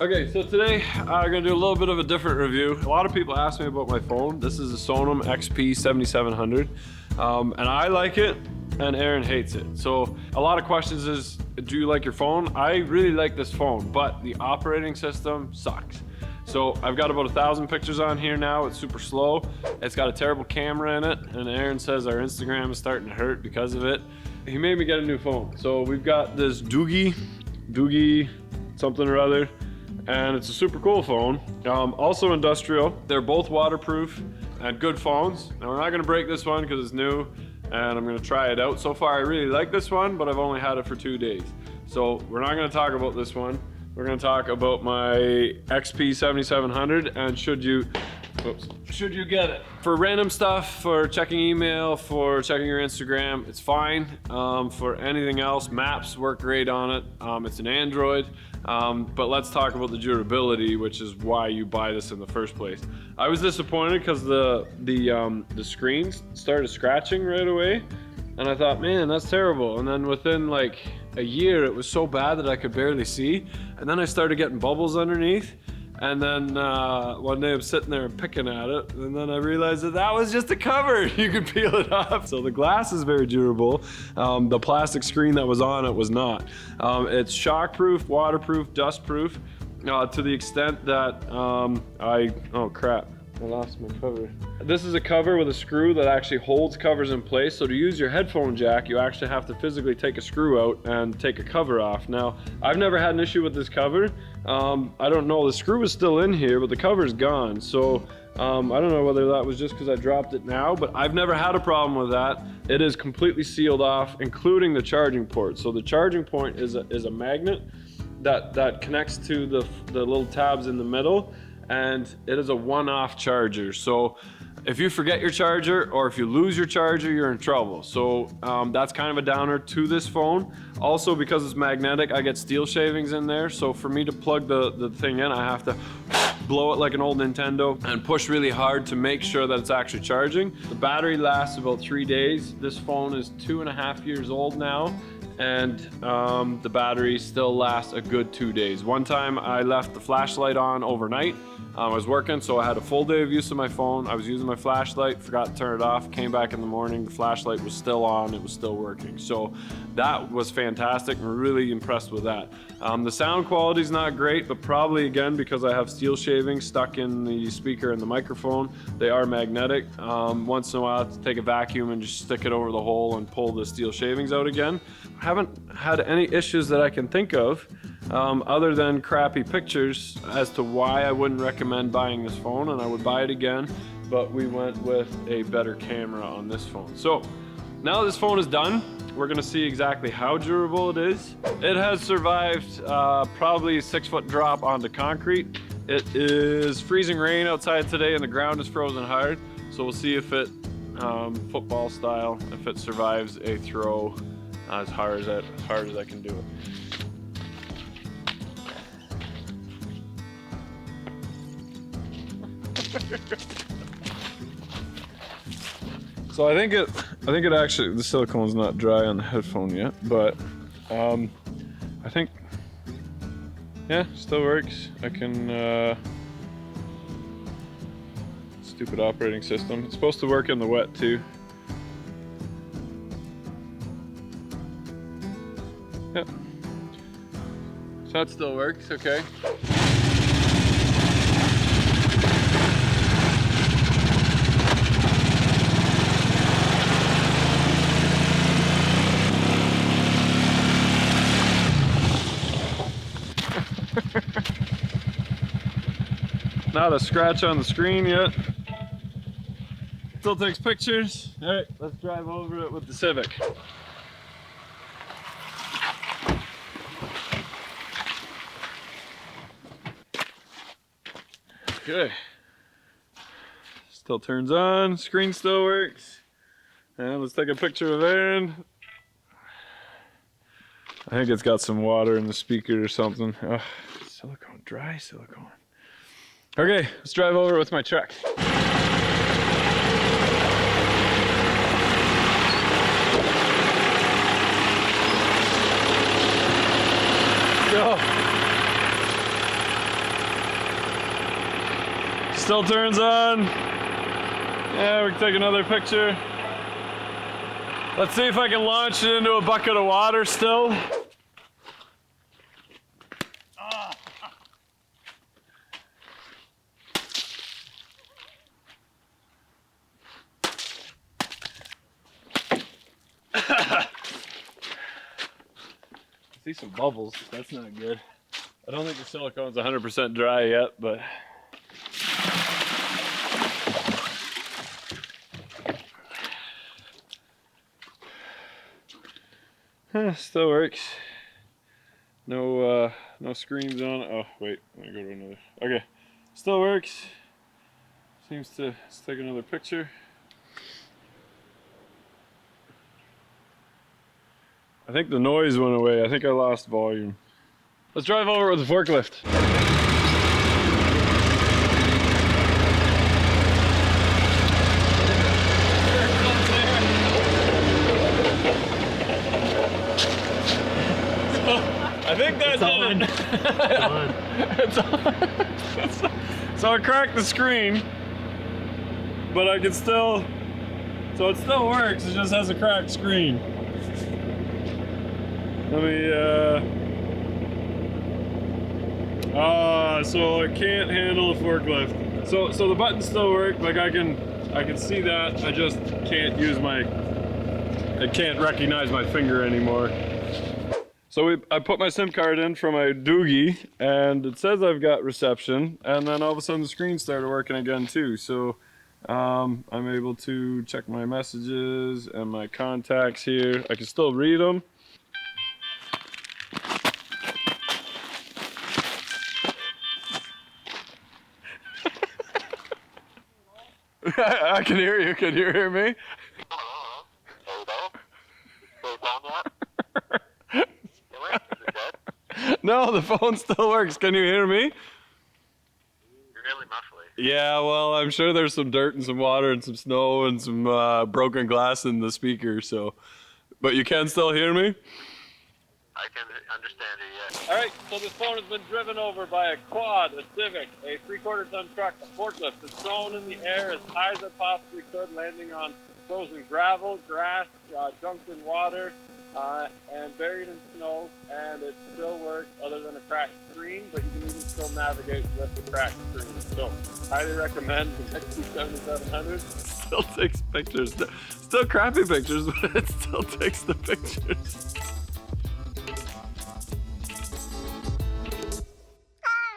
Okay, so today I'm gonna do a little bit of a different review. A lot of people ask me about my phone. This is a Sonim XP7700, and I like it, and Aaron hates it. So a lot of questions is, do you like your phone? I really like this phone, but the operating system sucks. So I've got about 1,000 pictures on here now. It's super slow. It's got a terrible camera in it, and Aaron says our Instagram is starting to hurt because of it. He made me get a new phone. So we've got this Doogie something or other, and it's a super cool phone. Also industrial. They're both waterproof and good phones. Now we're not gonna break this one because it's new, and I'm gonna try it out. So far I really like this one, but I've only had it for 2 days. So we're not gonna talk about this one. We're gonna talk about my XP7700 and should you get it. For random stuff, for checking email, for checking your Instagram, it's fine. For anything else, maps work great on it. It's an Android, but let's talk about the durability, which is why you buy this in the first place. I was disappointed because the screens started scratching right away, and I thought, man, that's terrible. And then within like a year, it was so bad that I could barely see. And then I started getting bubbles underneath. And then one day I'm sitting there picking at it, and then I realized that was just a cover. You could peel it off. So the glass is very durable. The plastic screen that was on it was not. It's shockproof, waterproof, dustproof, to the extent that oh crap, I lost my cover. This is a cover with a screw that actually holds covers in place. So to use your headphone jack, you actually have to physically take a screw out and take a cover off. Now, I've never had an issue with this cover. I don't know, the screw is still in here, but the cover's gone. So I don't know whether that was just because I dropped it now, but I've never had a problem with that. It is completely sealed off, including the charging port. So the charging point is a magnet that connects to the little tabs in the middle, and it is a one-off charger. So if you forget your charger or if you lose your charger, you're in trouble. So that's kind of a downer to this phone. Also, because it's magnetic, I get steel shavings in there. So for me to plug the thing in, I have to blow it like an old Nintendo and push really hard to make sure that it's actually charging. The battery lasts about 3 days. This phone is 2.5 years old now, and the battery still lasts a good 2 days. One time I left the flashlight on overnight. I was working, so I had a full day of use of my phone. I was using my flashlight, forgot to turn it off, came back in the morning, the flashlight was still on, it was still working. So that was fantastic. I'm really impressed with that. The sound quality is not great, but probably again because I have steel shavings stuck in the speaker and the microphone. They are magnetic. Once in a while I have to take a vacuum and just stick it over the hole and pull the steel shavings out again. I haven't had any issues that I can think of, other than crappy pictures as to why I wouldn't recommend buying this phone, and I would buy it again, but we went with a better camera on this phone. So now this phone is done, we're gonna see exactly how durable it is. It has survived probably a 6-foot drop onto concrete. It is freezing rain outside today and the ground is frozen hard, so we'll see if it, football style, if it survives a throw as hard as I can do it. So I think it actually, the silicone's not dry on the headphone yet, but I think, yeah, still works. I can, stupid operating system. It's supposed to work in the wet too. Yep. So that still works, okay. Not a scratch on the screen yet. Still takes pictures. All right, let's drive over it with the Civic. Okay. Still turns on, screen still works. And let's take a picture of Aaron. I think it's got some water in the speaker or something. Oh, silicone, dry silicone. Okay, let's drive over with my truck. Go. still turns on. Yeah, we can take another picture. Let's see if I can launch it into a bucket of water still. See some bubbles, that's not good. I don't think the silicone's 100% dry yet, but still works. No screens on it. Oh wait, let me go to another. Okay, still works. Seems to, let's take another picture. I think the noise went away. I think I lost volume. Let's drive over with the forklift. I think that's on. It's on. So I cracked the screen, but I can still, so it still works, it just has a cracked screen. Let me, so I can't handle the forklift. So the buttons still work, like I can see that, I just can't use I can't recognize my finger anymore. So I put my SIM card in from my Doogie, and it says I've got reception, and then all of a sudden the screen started working again too. So I'm able to check my messages and my contacts here. I can still read them. I can hear you. Can you hear me? No, the phone still works. Can you hear me? You're really muffly. Yeah, well, I'm sure there's some dirt and some water and some snow and some broken glass in the speaker, so. But you can still hear me? I can understand you, yes. All right, so this phone has been driven over by a quad, a Civic, a 3/4 ton truck, a forklift. It's thrown in the air as high as it possibly could, landing on frozen gravel, grass, dunked in water, and buried in snow, and it still works other than a cracked screen, but you can even still navigate with the cracked screen. So, highly recommend the XP7 Still takes pictures. Still crappy pictures, but it still takes the pictures.